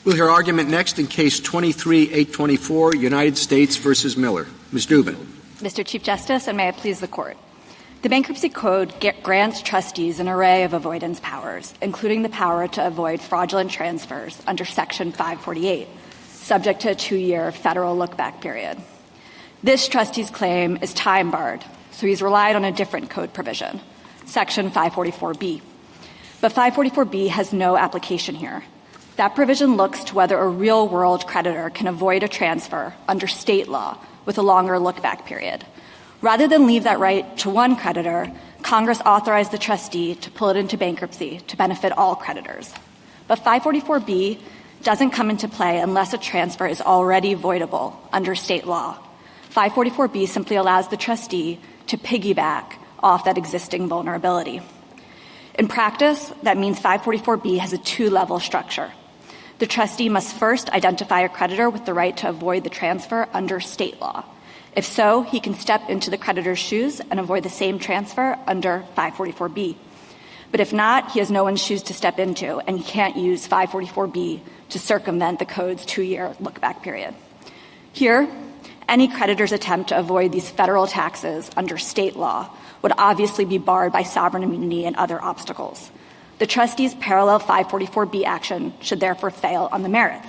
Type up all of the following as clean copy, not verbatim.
We'll hear argument next in Case 23-824, United States versus Miller. Ms. Dubin. Mr. Chief Justice, and may it please the Court. The Bankruptcy Code grants trustees an array of avoidance powers, including the power to avoid fraudulent transfers under Section 548, subject to a 2-year federal look-back period. This trustee's claim is time-barred, so he's relied on a different code provision, Section 544B. But 544B has no application here. That provision looks to whether a real-world creditor can avoid a transfer under state law with a longer look-back period. Rather than leave that right to one creditor, Congress authorized the trustee to pull it into bankruptcy to benefit all creditors. But 544B doesn't come into play unless a transfer is already voidable under state law. 544B simply allows the trustee to piggyback off that existing vulnerability. In practice, that means 544B has a 2-level structure. The trustee must first identify a creditor with the right to avoid the transfer under state law. If so, he can step into the creditor's shoes and avoid the same transfer under 544B. But if not, he has no one's shoes to step into, and he can't use 544B to circumvent the code's 2-year look-back period. Here, any creditor's attempt to avoid these federal taxes under state law would obviously be barred by sovereign immunity and other obstacles. The trustee's parallel 544B action should therefore fail on the merits.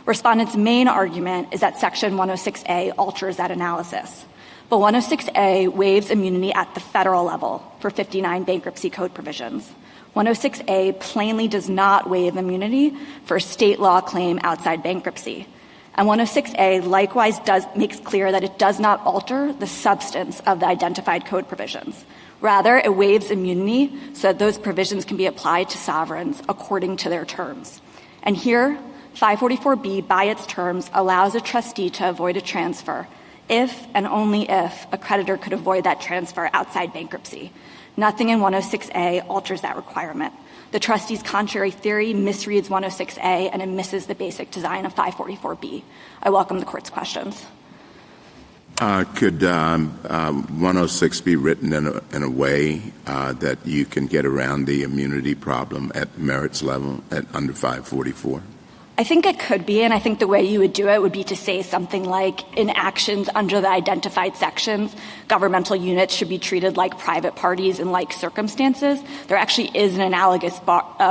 Respondents' main argument is that Section 106A alters that analysis. But 106A waives immunity at the federal level for 59 bankruptcy code provisions. 106A plainly does not waive immunity for a state law claim outside bankruptcy. And 106A likewise makes clear that it does not alter the substance of the identified code provisions. Rather, it waives immunity so that those provisions can be applied to sovereigns according to their terms. And here, 544B, by its terms, allows a trustee to avoid a transfer if and only if a creditor could avoid that transfer outside bankruptcy. Nothing in 106A alters that requirement. The trustee's contrary theory misreads 106A and it misses the basic design of 544B. I welcome the Court's questions. Could 106 be written in a way that you can get around the immunity problem at merits level under 544? I think it could be, and I think the way you would do it would be to say something like, in actions under the identified sections, governmental units should be treated like private parties in like circumstances. There actually is an analogous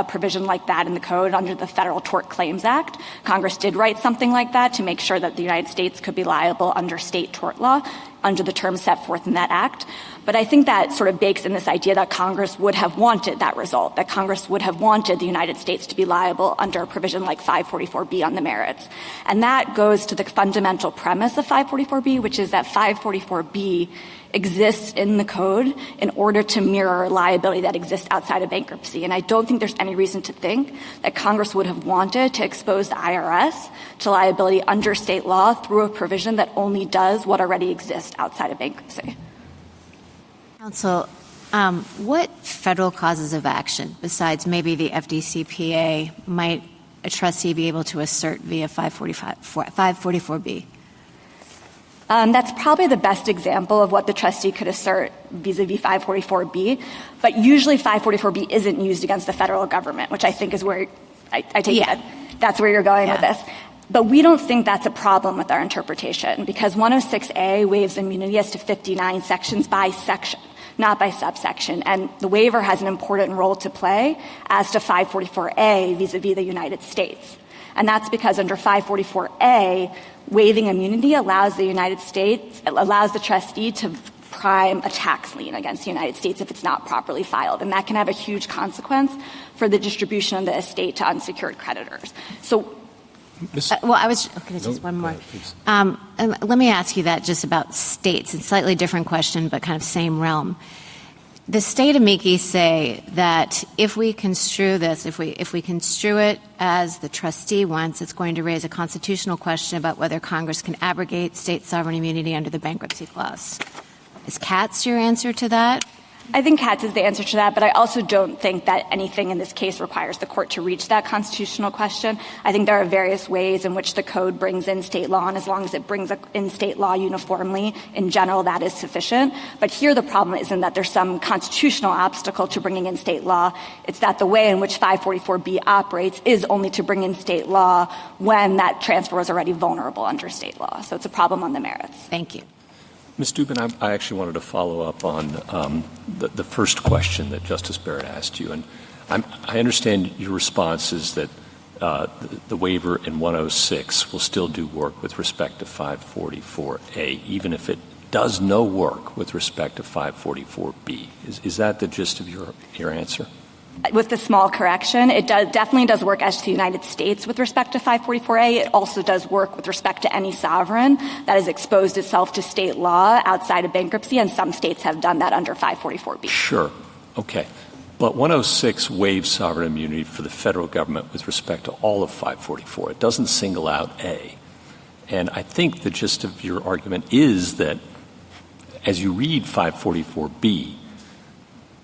provision like that in the code under the Federal Tort Claims Act. Congress did write something like that to make sure that the United States could be liable under state tort law under the terms set forth in that act. But I think that sort of bakes in this idea that Congress would have wanted that result, that Congress would have wanted the United States to be liable under a provision like 544B on the merits. And that goes to the fundamental premise of 544B, which is that 544B exists in the code in order to mirror liability that exists outside of bankruptcy. And I don't think there's any reason to think that Congress would have wanted to expose the IRS to liability under state law through a provision that only does what already exists outside of bankruptcy. Counsel, what federal causes of action, besides maybe the FDCPA, might a trustee be able to assert via 544B? That's probably the best example of what the trustee could assert vis-a-vis 544B. But usually 544B isn't used against the federal government, which I think is where I take it. That's where you're going with this. But we don't think that's a problem with our interpretation because 106A waives immunity as to 59 sections by section, not by subsection. And the waiver has an important role to play as to 544A vis-a-vis the United States. And that's because under 544A, waiving immunity allows the trustee to prime a tax lien against the United States if it's not properly filed. And that can have a huge consequence for the distribution of the estate to unsecured creditors. So just one more. Let me ask you that just about states. It's a slightly different question, but kind of same realm. The state amici say that if we construe this, if we construe it as the trustee wants, it's going to raise a constitutional question about whether Congress can abrogate state sovereign immunity under the bankruptcy clause. Is Katz your answer to that? I think Katz is the answer to that, but I also don't think that anything in this case requires the court to reach that constitutional question. I think there are various ways in which the code brings in state law, and as long as it brings in state law uniformly, in general, that is sufficient. But here the problem isn't that there's some constitutional obstacle to bringing in state law. It's that the way in which 544B operates is only to bring in state law when that transfer was already vulnerable under state law. So it's a problem on the merits. Thank you. Ms. Dubin, I actually wanted to follow up on the first question that Justice Barrett asked you. And I understand your response is that the waiver in 106 will still do work with respect to 544A, even if it does no work with respect to 544B. Is that the gist of your answer? With the small correction, it definitely does work as to the United States with respect to 544A. It also does work with respect to any sovereign that has exposed itself to state law outside of bankruptcy, and some states have done that under 544B. Sure. Okay. But 106 waives sovereign immunity for the federal government with respect to all of 544. It doesn't single out A. And I think the gist of your argument is that as you read 544B,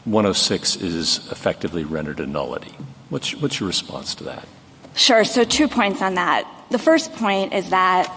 106 is effectively rendered a nullity. What's your response to that? Sure. So 2 points on that. The first point is that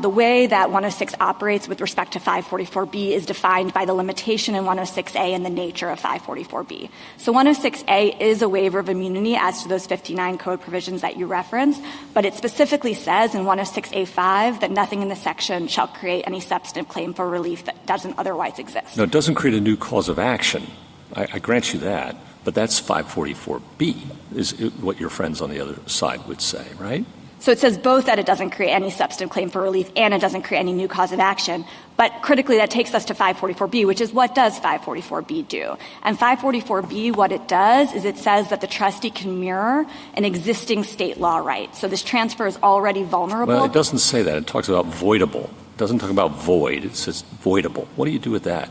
the way that 106 operates with respect to 544B is defined by the limitation in 106A and the nature of 544B. So 106A is a waiver of immunity as to those 59 code provisions that you referenced, but it specifically says in 106A5 that nothing in the section shall create any substantive claim for relief that doesn't otherwise exist. No, it doesn't create a new cause of action. I grant you that, but that's 544B, is what your friends on the other side would say, right? So it says both that it doesn't create any substantive claim for relief and it doesn't create any new cause of action. But critically, that takes us to 544B, which is what does 544B do? And 544B, what it does is it says that the trustee can mirror an existing state law right. So this transfer is already vulnerable. Well, it doesn't say that. It talks about voidable. It doesn't talk about void. It says voidable. What do you do with that?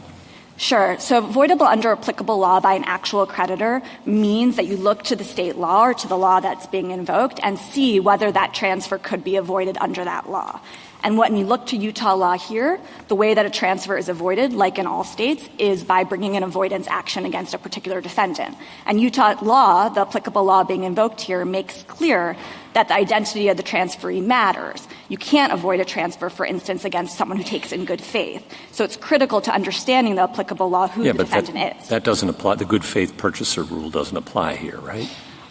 Sure. So voidable under applicable law by an actual creditor means that you look to the state law or to the law that's being invoked and see whether that transfer could be avoided under that law. And when you look to Utah law here, the way that a transfer is avoided, like in all states, is by bringing an avoidance action against a particular defendant. And Utah law, the applicable law being invoked here, makes clear that the identity of the transferee matters. You can't avoid a transfer, for instance, against someone who takes in good faith. So it's critical to understanding the applicable law who the defendant is. That doesn't apply. The good faith purchaser rule doesn't apply here, right?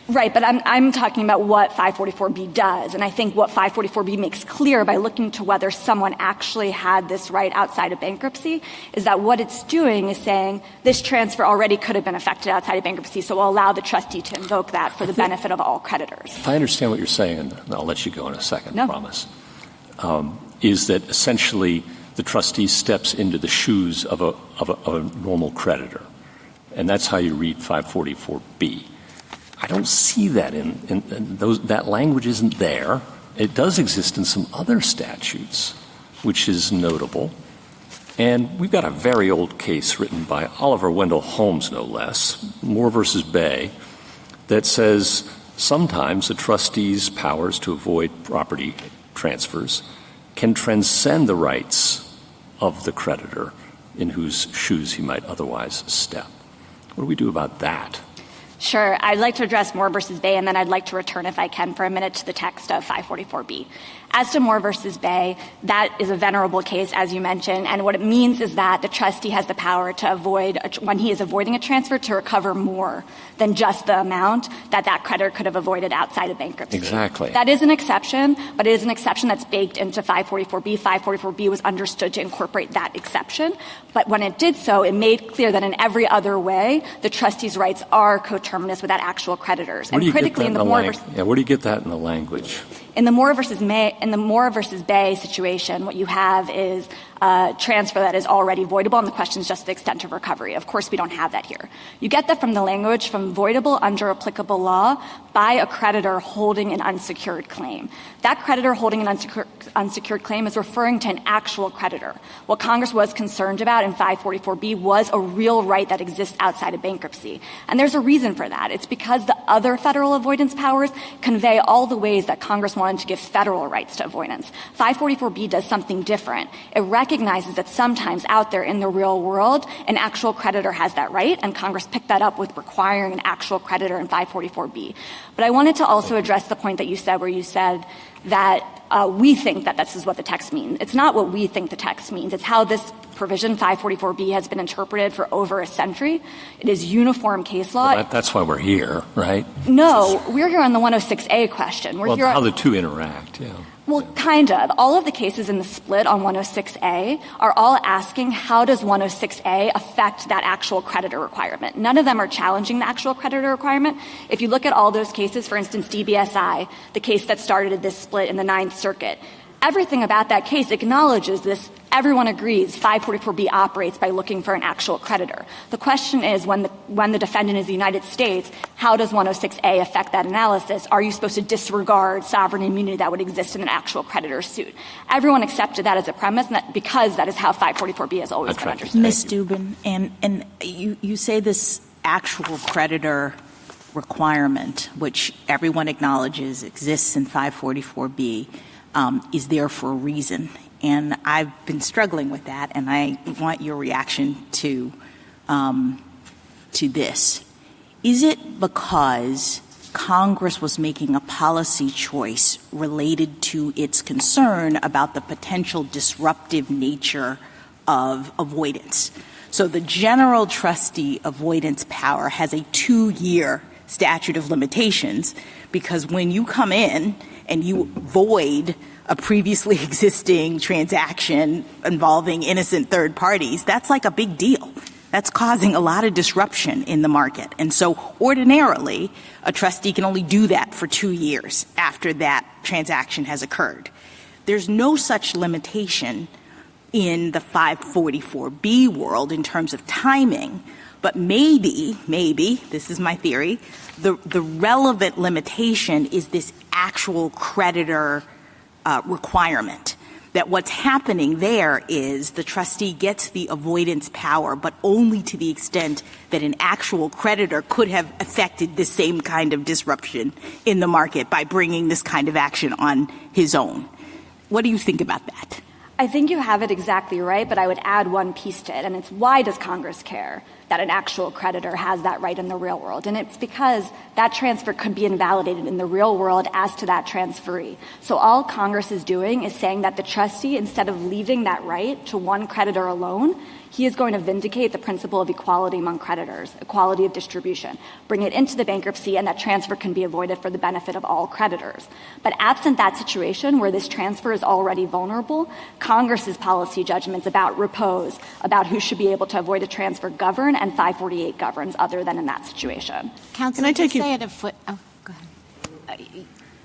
Right, but I'm talking about what 544B does. And I think what 544B makes clear by looking to whether someone actually had this right outside of bankruptcy is that what it's doing is saying this transfer already could have been effected outside of bankruptcy, so we'll allow the trustee to invoke that for the benefit of all creditors. If I understand what you're saying, and I'll let you go in a second, I promise, is that essentially the trustee steps into the shoes of a normal creditor. And that's how you read 544B. I don't see that in those. That language isn't there. It does exist in some other statutes, which is notable. And we've got a very old case written by Oliver Wendell Holmes, no less, Moore versus Bay, that says sometimes a trustee's powers to avoid property transfers can transcend the rights of the creditor in whose shoes he might otherwise step. What do we do about that? Sure. I'd like to address Moore versus Bay, and then I'd like to return, if I can, for a minute to the text of 544B. As to Moore versus Bay, that is a venerable case, as you mentioned, and what it means is that the trustee has the power to avoid, when he is avoiding a transfer, to recover more than just the amount that creditor could have avoided outside of bankruptcy. Exactly. That is an exception, but it is an exception that's baked into 544B. 544B was understood to incorporate that exception, but when it did so, it made clear that in every other way, the trustee's rights are coterminous with that actual creditors. Where do you critically, get that where do you get that in the language? In the Moore versus Bay situation, what you have is a transfer that is already voidable, and the question is just the extent of recovery. Of course, we don't have that here. You get that from the language from voidable under applicable law by a creditor holding an unsecured claim. That creditor holding an unsecured claim is referring to an actual creditor. What Congress was concerned about in 544B was a real right that exists outside of bankruptcy. And there's a reason for that. It's because the other federal avoidance powers convey all the ways that Congress wanted wanted to give federal rights to avoidance. 544B does something different. It recognizes that sometimes out there in the real world, an actual creditor has that right, and Congress picked that up with requiring an actual creditor in 544B. But I wanted to also address the point that you said where you said that we think that this is what the text means. It's not what we think the text means. It's how this provision, 544B, has been interpreted for over a century. It is uniform case law. Well, that's why we're here, right? No, we're here on the 106A question. We're here how the two interact, yeah. Well, kind of. All of the cases in the split on 106A are all asking how does 106A affect that actual creditor requirement. None of them are challenging the actual creditor requirement. If you look at all those cases, for instance, DBSI, the case that started this split in the Ninth Circuit, everything about that case acknowledges this. Everyone agrees 544B operates by looking for an actual creditor. The question is when the defendant is the United States, how does 106A affect that analysis? Are you supposed to disregard sovereign immunity that would exist in an actual creditor suit? Everyone accepted that as a premise because that is how 544B has always been understood. Ms. Dubin, and you say this actual creditor requirement, which everyone acknowledges exists in 544B, is there for a reason. And I've been struggling with that, and I want your reaction to this. Is it because Congress was making a policy choice related to its concern about the potential disruptive nature of avoidance? So the general trustee avoidance power has a 2-year statute of limitations because when you come in and you void a previously existing transaction involving innocent third parties, that's like a big deal. That's causing a lot of disruption in the market. And so ordinarily, a trustee can only do that for 2 years after that transaction has occurred. There's no such limitation in the 544B world in terms of timing, but maybe, this is my theory, the relevant limitation is this actual creditor requirement, that what's happening there is the trustee gets the avoidance power, but only to the extent that an actual creditor could have affected the same kind of disruption in the market by bringing this kind of action on his own. What do you think about that? I think you have it exactly right, but I would add one piece to it, and it's why does Congress care that an actual creditor has that right in the real world? And it's because that transfer could be invalidated in the real world as to that transferee. So all Congress is doing is saying that the trustee, instead of leaving that right to one creditor alone, he is going to vindicate the principle of equality among creditors, equality of distribution, bring it into the bankruptcy, and that transfer can be avoided for the benefit of all creditors. But absent that situation where this transfer is already vulnerable, Congress's policy judgments about repose, about who should be able to avoid a transfer govern, and 548 governs other than in that situation. Counsel, Can I take you say go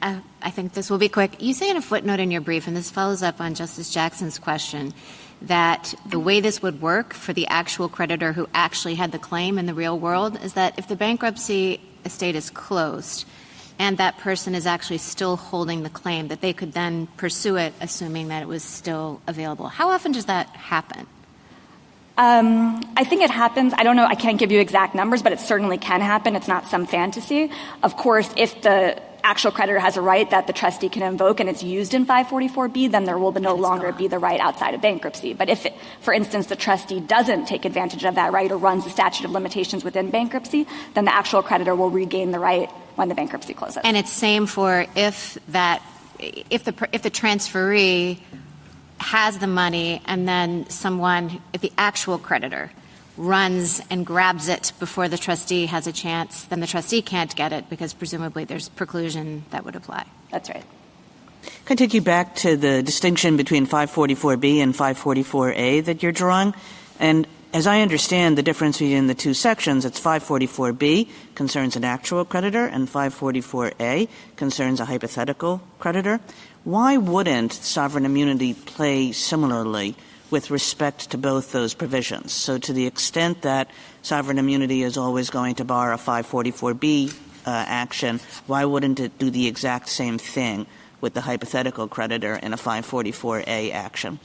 ahead. I think this will be quick. You say in a footnote in your brief, and this follows up on Justice Jackson's question, that the way this would work for the actual creditor who actually had the claim in the real world is that if the bankruptcy estate is closed and that person is actually still holding the claim, that they could then pursue it assuming that it was still available. How often does that happen? I think it happens. I don't know. I can't give you exact numbers, but it certainly can happen. It's not some fantasy. Of course, if the actual creditor has a right that the trustee can invoke and it's used in 544B, then there will no longer be the right outside of bankruptcy. But if, for instance, the trustee doesn't take advantage of that right or runs the statute of limitations within bankruptcy, then the actual creditor will regain the right when the bankruptcy closes. And it's same for if the transferee has the money and then if the actual creditor runs and grabs it before the trustee has a chance, then the trustee can't get it because presumably there's preclusion that would apply. That's right. Can I take you back to the distinction between 544B and 544A that you're drawing? And as I understand the difference between the two sections, it's 544B concerns an actual creditor and 544A concerns a hypothetical creditor. Why wouldn't sovereign immunity play similarly with respect to both those provisions? So to the extent that sovereign immunity is always going to bar a 544B action, why wouldn't it do the exact same thing with the hypothetical creditor in a 544A action?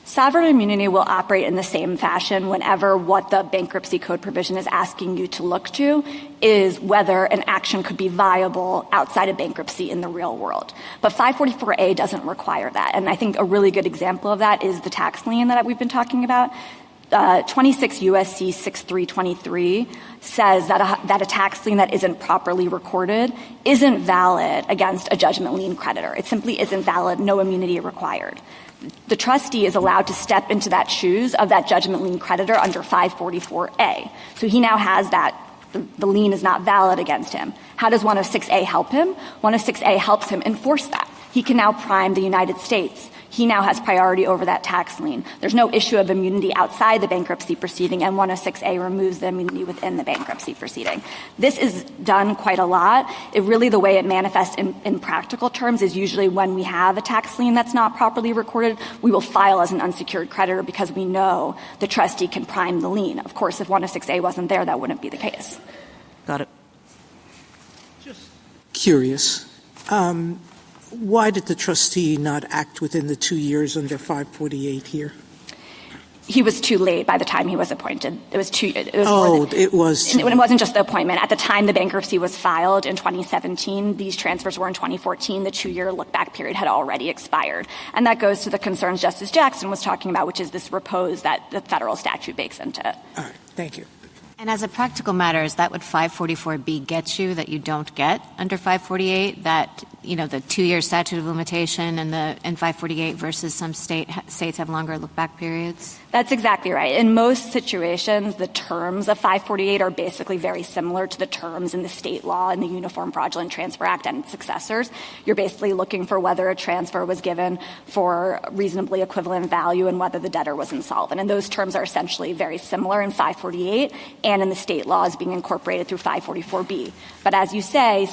Sovereign immunity will operate in the same fashion whenever what the bankruptcy code provision is asking you to look to is whether an action could be viable outside of bankruptcy in the real world. But 544A doesn't require that. And I think a really good example of that is the tax lien that we've been talking about. 26 U.S.C. 6323 says that a tax lien that isn't properly recorded isn't valid against a judgment lien creditor. It simply isn't valid, no immunity required. The trustee is allowed to step into that shoes of that judgment lien creditor under 544A. So he now has that. The lien is not valid against him. How does 106A help him? 106A helps him enforce that. He can now prime the United States. He now has priority over that tax lien. There's no issue of immunity outside the bankruptcy proceeding, and 106A removes the immunity within the bankruptcy proceeding. This is done quite a lot. The way it manifests in practical terms is usually when we have a tax lien that's not properly recorded, we will file as an unsecured creditor because we know the trustee can prime the lien. Of course, if 106A wasn't there, that wouldn't be the case. Got it. Just curious. Why did the trustee not act within the 2 years under 548 here? He was too late by the time he was appointed. It was it wasn't just the appointment. At the time the bankruptcy was filed in 2017, these transfers were in 2014. The 2-year look-back period had already expired. And that goes to the concerns Justice Jackson was talking about, which is this repose that the federal statute bakes into it. All right. Thank you. And as a practical matter, is that what 544B gets you that you don't get under 548? That, the 2-year statute of limitation and 548 versus some states have longer look-back periods? That's exactly right. In most situations, the terms of 548 are basically very similar to the terms in the state law in the Uniform Fraudulent Transfer Act and its successors. You're basically looking for whether a transfer was given for reasonably equivalent value and whether the debtor was insolvent. And those terms are essentially very similar in 548 and in the state laws being incorporated through 544B. But as you say,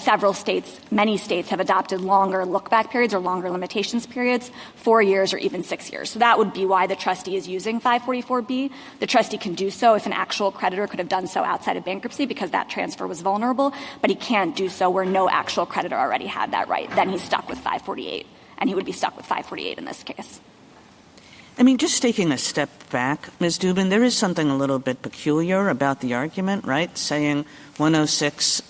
many states have adopted longer look-back periods or longer limitations periods, 4 years or even 6 years. So that would be why the trustee is using 544B. The trustee can do so if an actual creditor could have done so outside of bankruptcy because that transfer was vulnerable, but he can't do so where no actual creditor already had that right. Then he's stuck with 548, and he would be stuck with 548 in this case. Just taking a step back, Ms. Dubin, there is something a little bit peculiar about the argument, right? Saying 106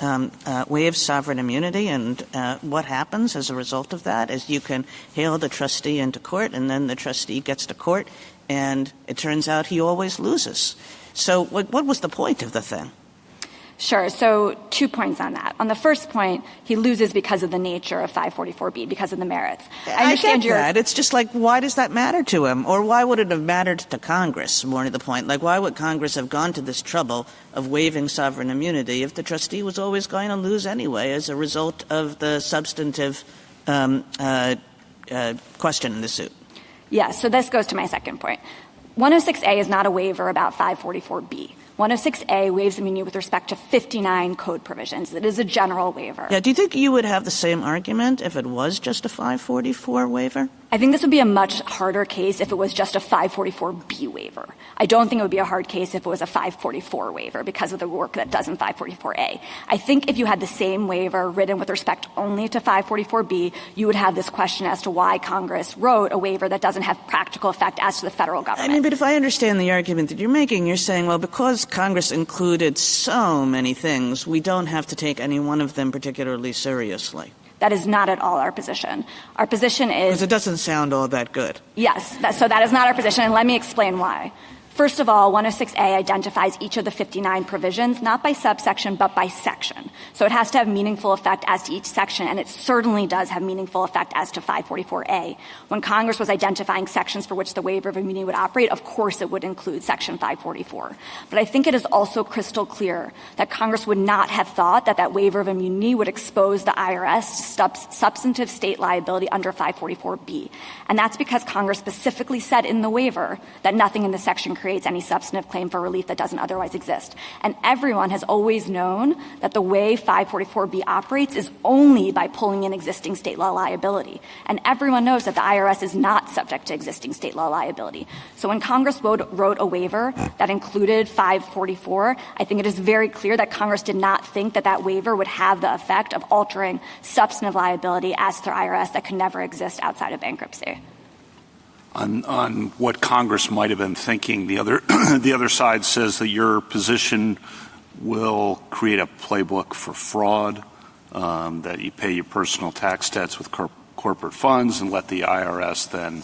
waives sovereign immunity, and what happens as a result of that is you can hail the trustee into court, and then the trustee gets to court, and it turns out he always loses. So what was the point of the thing? Sure. So 2 points on that. On the first point, he loses because of the nature of 544B, because of the merits. I understand get that. It's just like, why does that matter to him? Or why would it have mattered to Congress, more to the point? Like, why would Congress have gone to this trouble of waiving sovereign immunity if the trustee was always going to lose anyway as a result of the substantive question in the suit? Yes. So this goes to my second point. 106A is not a waiver about 544B. 106A waives immunity with respect to 59 code provisions. It is a general waiver. Yeah. Do you think you would have the same argument if it was just a 544 waiver? I think this would be a much harder case if it was just a 544B waiver. I don't think it would be a hard case if it was a 544 waiver because of the work that does in 544A. I think if you had the same waiver written with respect only to 544B, you would have this question as to why Congress wrote a waiver that doesn't have practical effect as to the federal government. But if I understand the argument that you're making, you're saying, well, because Congress included so many things, we don't have to take any one of them particularly seriously. That is not at all our position. Our position is— Because it doesn't sound all that good. Yes. So that is not our position, and let me explain why. First of all, 106A identifies each of the 59 provisions, not by subsection, but by section. So it has to have meaningful effect as to each section, and it certainly does have meaningful effect as to 544A. When Congress was identifying sections for which the waiver of immunity would operate, of course it would include Section 544. But I think it is also crystal clear that Congress would not have thought that that waiver of immunity would expose the IRS to substantive state liability under 544B. And that's because Congress specifically said in the waiver that nothing in the section creates any substantive claim for relief that doesn't otherwise exist. And everyone has always known that the way 544B operates is only by pulling in existing state law liability. And everyone knows that the IRS is not subject to existing state law liability. So when Congress wrote a waiver that included 544, I think it is very clear that Congress did not think that that waiver would have the effect of altering substantive liability as to the IRS that could never exist outside of bankruptcy. on what Congress might have been thinking. The other side says that your position will create a playbook for fraud, that you pay your personal tax debts with corporate funds and let the IRS then,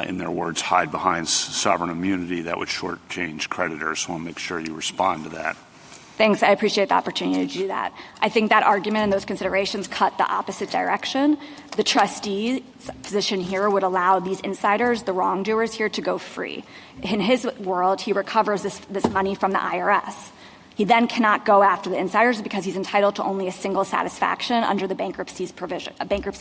in their words, hide behind sovereign immunity that would shortchange creditors. So I want to make sure you respond to that. Thanks. I appreciate the opportunity to do that. I think that argument and those considerations cut the opposite direction. The trustee's position here would allow these insiders, the wrongdoers here, to go free. In his world, he recovers this money from the IRS. He then cannot go after the insiders because he's entitled to only a single satisfaction under the bankruptcy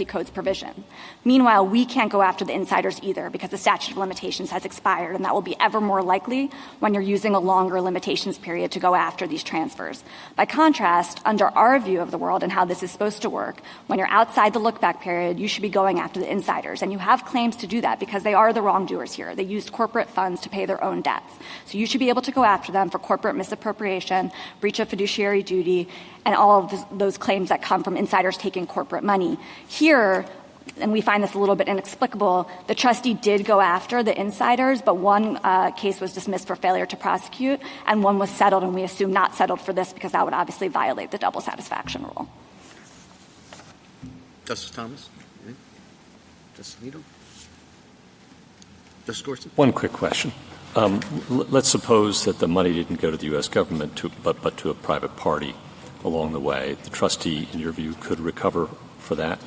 code's provision. Meanwhile, we can't go after the insiders either because the statute of limitations has expired, and that will be ever more likely when you're using a longer limitations period to go after these transfers. By contrast, under our view of the world and how this is supposed to work, when you're outside the look-back period, you should be going after the insiders, and you have claims to do that because they are the wrongdoers here. They used corporate funds to pay their own debts. So you should be able to go after them for corporate misappropriation, breach of fiduciary duty, and all of those claims that come from insiders taking corporate money. Here, and we find this a little bit inexplicable, the trustee did go after the insiders, but one case was dismissed for failure to prosecute, and one was settled, and we assume not settled for this because that would obviously violate the double satisfaction rule. Justice Thomas? Justice Alito? Justice Gorsuch? One quick question. Let's suppose that the money didn't go to the U.S. government, but to a private party along the way. The trustee, in your view, could recover for that?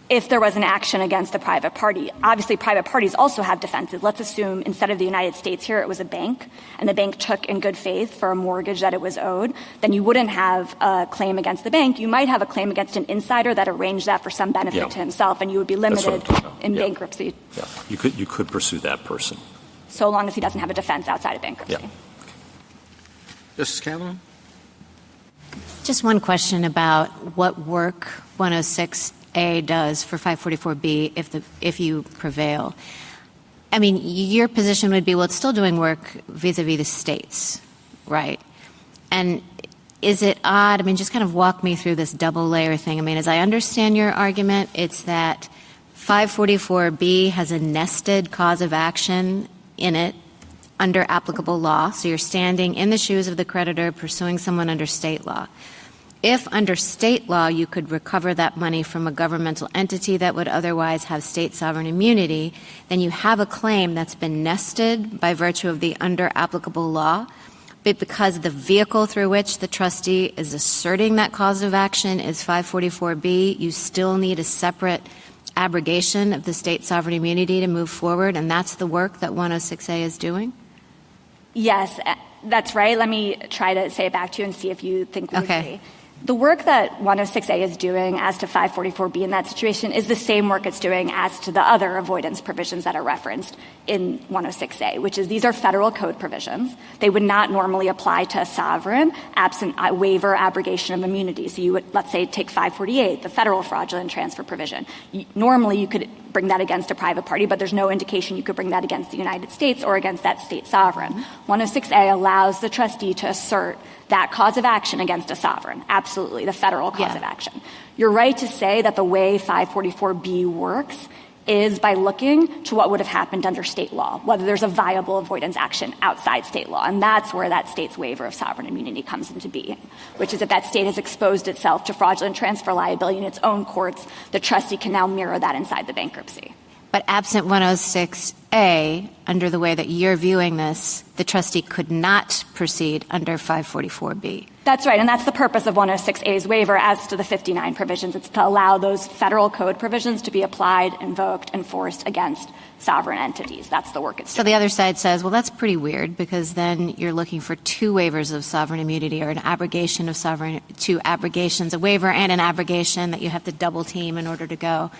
If there was an action against a private party. Obviously, private parties also have defenses. Let's assume instead of the United States here, it was a bank, and the bank took in good faith for a mortgage that it was owed. Then you wouldn't have a claim against the bank. You might have a claim against an insider that arranged that for some benefit to himself, and you would be limited in bankruptcy. Yeah, you could pursue that person. So long as he doesn't have a defense outside of bankruptcy. Yeah. Justice Kavanaugh? Just one question about what work 106A does for 544B if you prevail. I mean, your position would be, well, it's still doing work vis-a-vis the states, right? And is it odd? I mean, just kind of walk me through this double layer thing. I mean, as I understand your argument, it's that 544B has a nested cause of action in it under applicable law. So you're standing in the shoes of the creditor pursuing someone under state law. If under state law you could recover that money from a governmental entity that would otherwise have state sovereign immunity, then you have a claim that's been nested by virtue of the under applicable law. But because the vehicle through which the trustee is asserting that cause of action is 544B, you still need a separate abrogation of the state sovereign immunity to move forward, and that's the work that 106A is doing? Yes, that's right. Let me try to say it back to you and see if you think we agree. The work that 106A is doing as to 544B in that situation is the same work it's doing as to the other avoidance provisions that are referenced in 106A, which is these are federal code provisions. They would not normally apply to a sovereign absent a waiver abrogation of immunity. So you would, let's say, take 548, the federal fraudulent transfer provision. Normally you could bring that against a private party, but there's no indication you could bring that against the United States or against that state sovereign. 106A allows the trustee to assert that cause of action against a sovereign. Absolutely, the federal cause of action. You're right to say that the way 544B works is by looking to what would have happened under state law, whether there's a viable avoidance action outside state law. And that's where that state's waiver of sovereign immunity comes into being, which is if that state has exposed itself to fraudulent transfer liability in its own courts, the trustee can now mirror that inside the bankruptcy. But absent 106A, under the way that you're viewing this, the trustee could not proceed under 544B. That's right, and that's the purpose of 106A's waiver as to the 59 provisions. It's to allow those federal code provisions to be applied, invoked, enforced against sovereign entities. That's the work it's doing. So the other side says, well, that's pretty weird because then you're looking for two waivers of sovereign immunity or an abrogation of two abrogations, a waiver and an abrogation that you have to double team in order to go.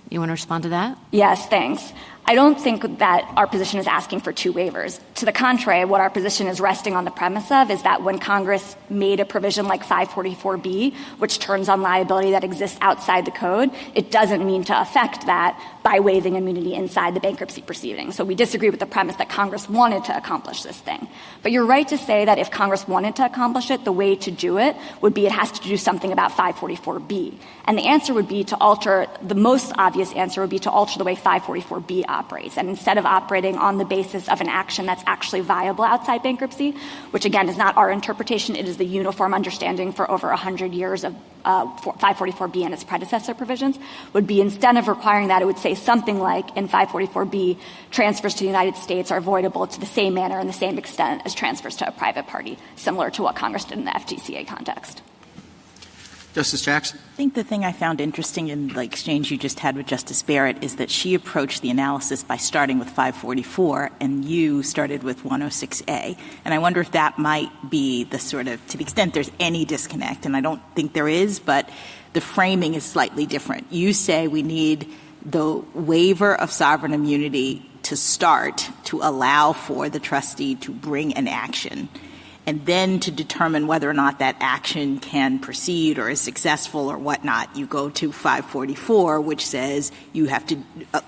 You want to respond to that? Yes, thanks. I don't think that our position is asking for two waivers. To the contrary, what our position is resting on the premise of is that when Congress made a provision like 544B, which turns on liability that exists outside the code, it doesn't mean to affect that by waiving immunity inside the bankruptcy proceeding. So we disagree with the premise that Congress wanted to accomplish this thing. But you're right to say that if Congress wanted to accomplish it, the way to do it would be it has to do something about 544B. And the answer would be to alter, the most obvious answer would be to alter the way 544B operates. And instead of operating on the basis of an action that's actually viable outside bankruptcy, which again is not our interpretation, it is the uniform understanding for over 100 years of 544B and its predecessor provisions, would be instead of requiring that, it would say something like in 544B, transfers to the United States are avoidable to the same manner and the same extent as transfers to a private party, similar to what Congress did in the FTCA context. Justice Jackson? I think the thing I found interesting in the exchange you just had with Justice Barrett is that she approached the analysis by starting with 544 and you started with 106A. And I wonder if that might be the sort of, to the extent there's any disconnect, and I don't think there is, but the framing is slightly different. You say we need the waiver of sovereign immunity to start to allow for the trustee to bring an action, and then to determine whether or not that action can proceed or is successful or whatnot, you go to 544, which says you have to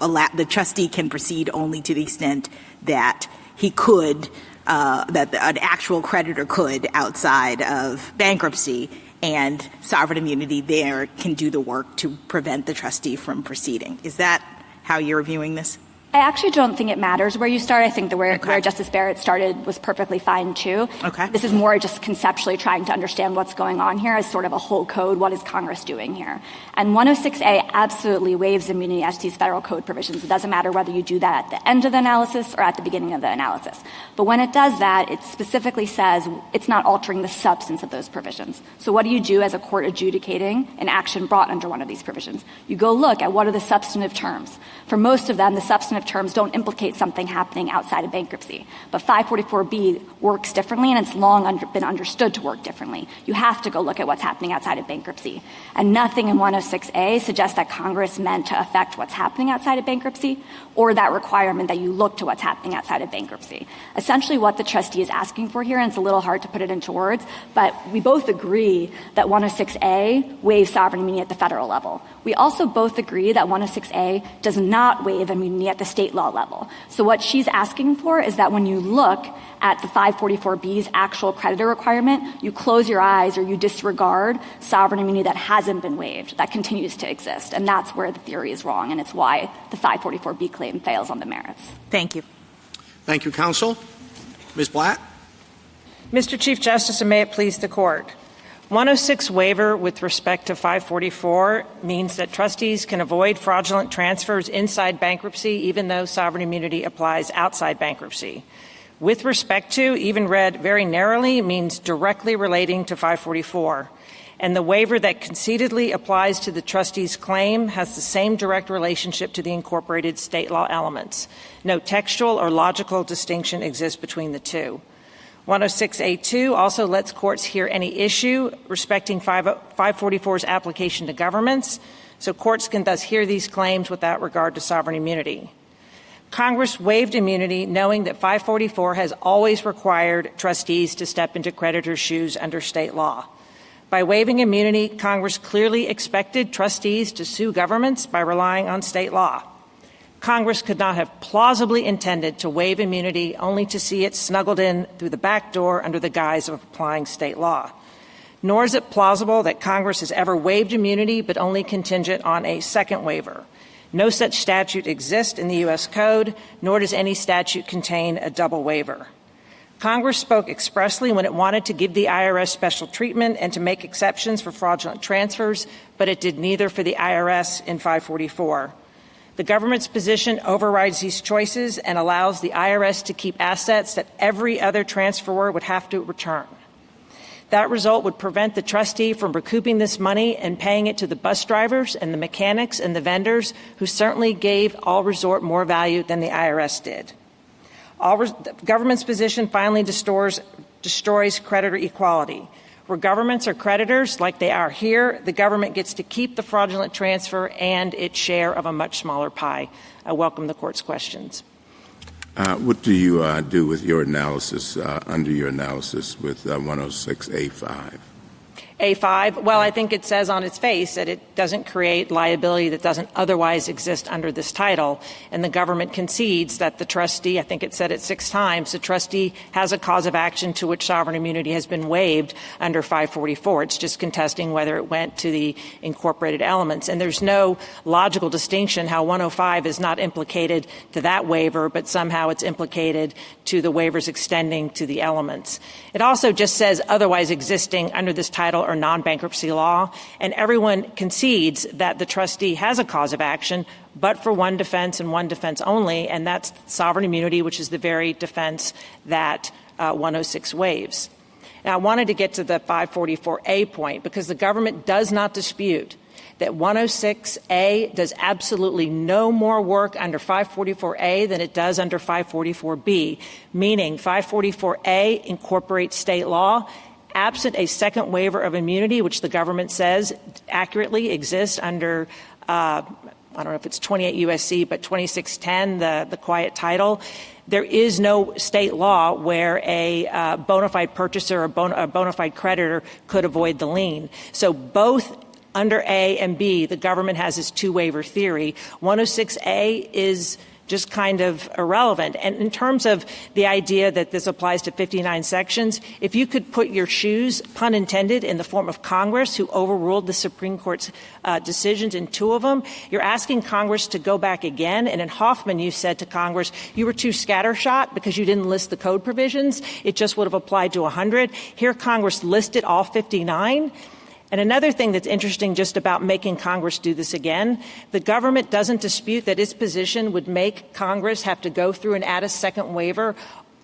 allow the trustee can proceed only to the extent that he could, that an actual creditor could outside of bankruptcy, and sovereign immunity there can do the work to prevent the trustee from proceeding. Is that how you're viewing this? I actually don't think it matters where you start. I think where Justice Barrett started was perfectly fine, too. Okay. This is more just conceptually trying to understand what's going on here as sort of a whole code. What is Congress doing here? And 106A absolutely waives immunity as to these federal code provisions. It doesn't matter whether you do that at the end of the analysis or at the beginning of the analysis. But when it does that, it specifically says it's not altering the substance of those provisions. So what do you do as a court adjudicating an action brought under one of these provisions? You go look at what are the substantive terms. For most of them, the substantive terms don't implicate something happening outside of bankruptcy. But 544B works differently, and it's long been understood to work differently. You have to go look at what's happening outside of bankruptcy. And nothing in 106A suggests that Congress meant to affect what's happening outside of bankruptcy or that requirement that you look to what's happening outside of bankruptcy. Essentially what the trustee is asking for here, and it's a little hard to put it into words, but we both agree that 106A waives sovereign immunity at the federal level. We also both agree that 106A does not waive immunity at the state law level. So what she's asking for is that when you look at the 544B's actual creditor requirement, you close your eyes or you disregard sovereign immunity that hasn't been waived, that continues to exist. And that's where the theory is wrong, and it's why the 544B claim fails on the merits. Thank you. Thank you, counsel. Ms. Blatt? Mr. Chief Justice, and may it please the Court. 106 waiver with respect to 544 means that trustees can avoid fraudulent transfers inside bankruptcy even though sovereign immunity applies outside bankruptcy. With respect to, even read very narrowly, means directly relating to 544. And the waiver that concededly applies to the trustee's claim has the same direct relationship to the incorporated state law elements. No textual or logical distinction exists between the two. 106A2 also lets courts hear any issue respecting 544's application to governments, so courts can thus hear these claims without regard to sovereign immunity. Congress waived immunity knowing that 544 has always required trustees to step into creditors' shoes under state law. By waiving immunity, Congress clearly expected trustees to sue governments by relying on state law. Congress could not have plausibly intended to waive immunity only to see it snuggled in through the back door under the guise of applying state law. Nor is it plausible that Congress has ever waived immunity but only contingent on a second waiver. No such statute exists in the U.S. Code, nor does any statute contain a double waiver. Congress spoke expressly when it wanted to give the IRS special treatment and to make exceptions for fraudulent transfers, but it did neither for the IRS in 544. The government's position overrides these choices and allows the IRS to keep assets that every other transferor would have to return. That result would prevent the trustee from recouping this money and paying it to the bus drivers and the mechanics and the vendors who certainly gave All Resort more value than the IRS did. The government's position finally destroys creditor equality. Where governments are creditors, like they are here, the government gets to keep the fraudulent transfer and its share of a much smaller pie. I welcome the Court's questions. What do you do with your analysis, under your analysis with 106A5? A5, well, I think it says on its face that it doesn't create liability that doesn't otherwise exist under this title. And the government concedes that the trustee, I think it said it 6 times, the trustee has a cause of action to which sovereign immunity has been waived under 544. It's just contesting whether it went to the incorporated elements. And there's no logical distinction how 105 is not implicated to that waiver, but somehow it's implicated to the waivers extending to the elements. It also just says otherwise existing under this title or non-bankruptcy law, and everyone concedes that the trustee has a cause of action, but for one defense and one defense only, and that's sovereign immunity, which is the very defense that 106 waives. Now, I wanted to get to the 544A point because the government does not dispute that 106A does absolutely no more work under 544A than it does under 544B, meaning 544A incorporates state law absent a second waiver of immunity, which the government says accurately exists under, I don't know if it's 28 U.S.C., but 2610, the quiet title. There is no state law where a bona fide purchaser or a bona fide creditor could avoid the lien. So both under A and B, the government has this two-waiver theory. 106A is just kind of irrelevant. And in terms of the idea that this applies to 59 sections, if you could put your shoes, pun intended, in the form of Congress, who overruled the Supreme Court's decisions in 2 of them, you're asking Congress to go back again. And in Hoffman, you said to Congress, you were too scattershot because you didn't list the code provisions. It just would have applied to 100. Here, Congress listed all 59. And another thing that's interesting just about making Congress do this again, the government doesn't dispute that its position would make Congress have to go through and add a second waiver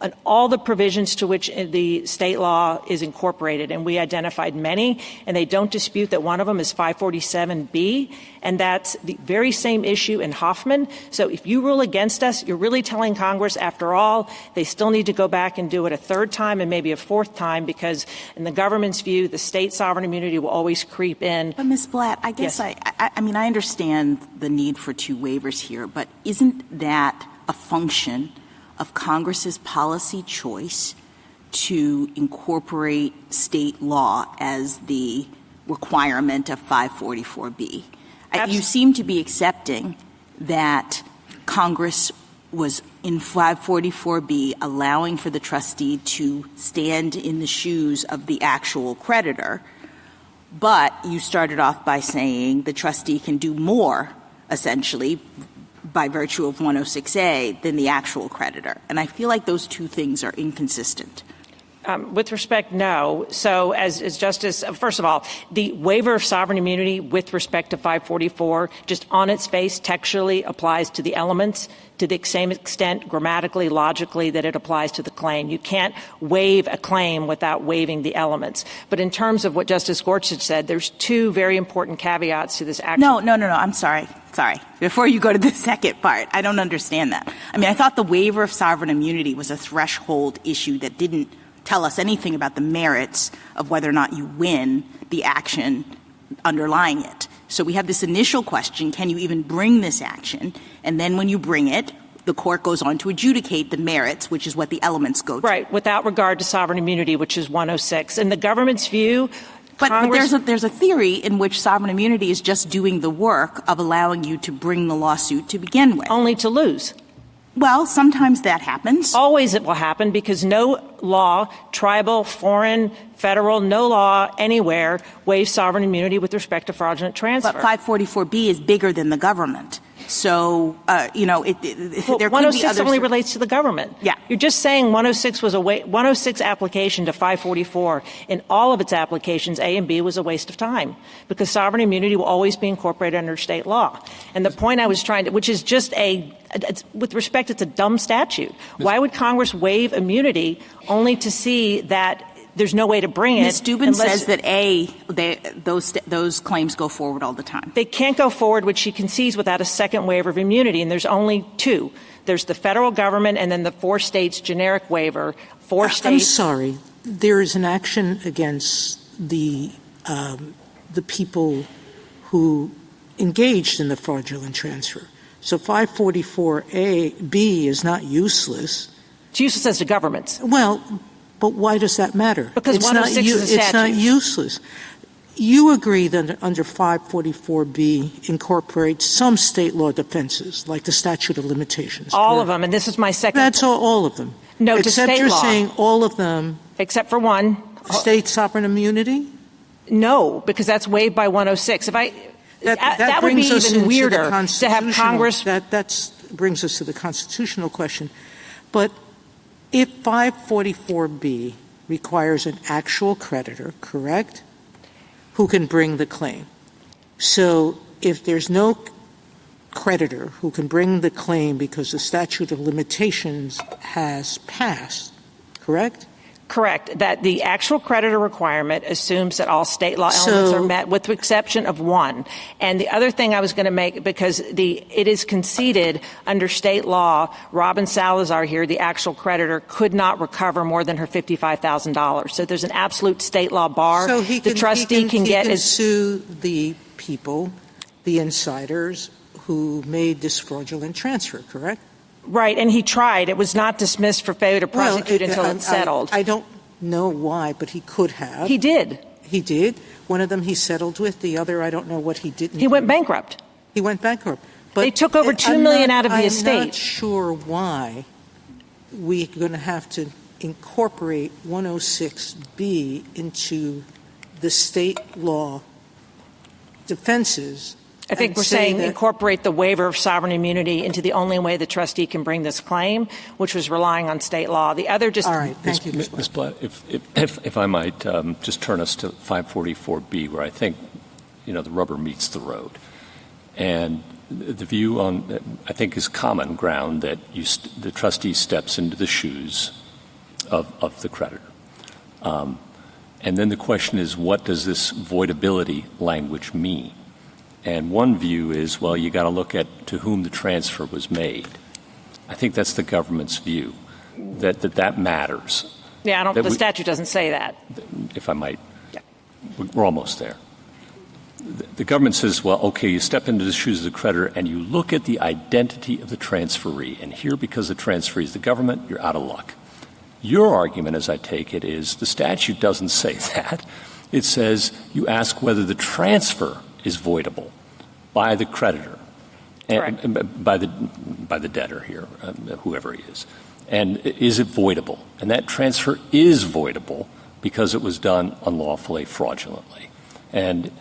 on all the provisions to which the state law is incorporated. And we identified many, and they don't dispute that one of them is 547B, and that's the very same issue in Hoffman. So if you rule against us, you're really telling Congress, after all, they still need to go back and do it a 3rd time and maybe a 4th time, because in the government's view, the state sovereign immunity will always creep in. But Ms. Blatt, I guess yes. I mean, I understand the need for 2 waivers here, but isn't that a function of Congress's policy choice to incorporate state law as the requirement of 544B? You seem to be accepting that Congress was in 544B allowing for the trustee to stand in the shoes of the actual creditor, but you started off by saying the trustee can do more, essentially, by virtue of 106A than the actual creditor. And I feel like those 2 things are inconsistent. With respect, no. So as Justice, first of all, the waiver of sovereign immunity with respect to 544 just on its face textually applies to the elements to the same extent grammatically, logically that it applies to the claim. You can't waive a claim without waiving the elements. But in terms of what Justice Gorsuch said, there's 2 very important caveats to this action. No. I'm sorry. Before you go to the second part, I don't understand that. I mean, I thought the waiver of sovereign immunity was a threshold issue that didn't tell us anything about the merits of whether or not you win the action underlying it. So we have this initial question, can you even bring this action? And then when you bring it, the court goes on to adjudicate the merits, which is what the elements go to. Right, without regard to sovereign immunity, which is 106. In the government's view, but there's a theory in which sovereign immunity is just doing the work of allowing you to bring the lawsuit to begin with. Only to lose. Well, sometimes that happens. Always it will happen because no law, tribal, foreign, federal, no law anywhere waives sovereign immunity with respect to fraudulent transfer. But 544B is bigger than the government. So, there could be 106 only relates to the government. Yeah. You're just saying 106 was 106 application to 544. In all of its applications, A and B was a waste of time because sovereign immunity will always be incorporated under state law. And the point I was trying to, which is just with respect, it's a dumb statute. Why would Congress waive immunity only to see that there's no way to bring it? Ms. Dubin says that those claims go forward all the time. They can't go forward, which she concedes, without a second waiver of immunity, and there's only 2. There's the federal government and then the 4 states generic waiver. 4 states. I'm sorry. There is an action against the people who engaged in the fraudulent transfer. So 544B is not useless. It's useless as to governments. Well, but why does that matter? Because 106 is a statute. It's not useless. You agree that under 544B incorporates some state law defenses, like the statute of limitations. All correct? of them, and this is my second. That's all of them. No, except to state you're law. saying all of them. Except for one. State sovereign immunity? No, because that's waived by 106. That would be brings us even into weirder the to have Congress. That brings us to the constitutional question. But if 544B requires an actual creditor, correct, who can bring the claim. So if there's no creditor who can bring the claim because the statute of limitations has passed, correct? Correct. That the actual creditor requirement assumes that all state law elements are met with the exception of one. And the other thing I was going to make, because it is conceded under state law, Robin Salazar here, the actual creditor, could not recover more than her $55,000. So there's an absolute state law bar. So the trustee can sue the people, the insiders, who made this fraudulent transfer, correct? Right, and he tried. It was not dismissed for failure to prosecute until it's settled. I don't know why, but he could have. He did. He did. One of them he settled with. The other, I don't know what he didn't. He went bankrupt. He went bankrupt. But they took over $2 million out of the estate. I'm not sure why we're going to have to incorporate 106B into the state law defenses. I think we're saying incorporate the waiver of sovereign immunity into the only way the trustee can bring this claim, which was relying on state law. The other just... All right. Thank you, Ms. Blatt, if I might just turn us to 544B, where I think, the rubber meets the road. And the view I think, is common ground that the trustee steps into the shoes of the creditor. And then the question is, what does this voidability language mean? And one view is, well, you got to look at to whom the transfer was made. I think that's the government's view, that matters. Yeah, the statute doesn't say that. If I might. Yeah. We're almost there. The government says, well, okay, you step into the shoes of the creditor and you look at the identity of the transferee. And here, because the transferee is the government, you're out of luck. Your argument, as I take it, is the statute doesn't say that. It says you ask whether the transfer is voidable by the creditor, and by the debtor here, whoever he is. And is it voidable? And that transfer is voidable because it was done unlawfully, fraudulently. And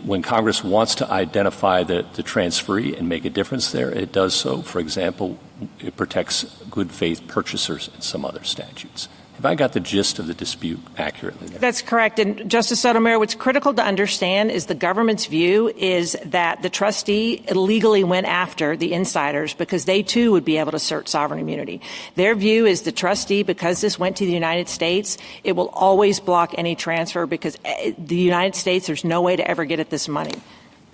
when Congress wants to identify the transferee and make a difference there, it does so. For example, it protects good faith purchasers in some other statutes. Have I got the gist of the dispute accurately there? That's correct. And Justice Sotomayor, what's critical to understand is the government's view is that the trustee illegally went after the insiders because they too would be able to assert sovereign immunity. Their view is the trustee, because this went to the United States, it will always block any transfer because the United States, there's no way to ever get at this money.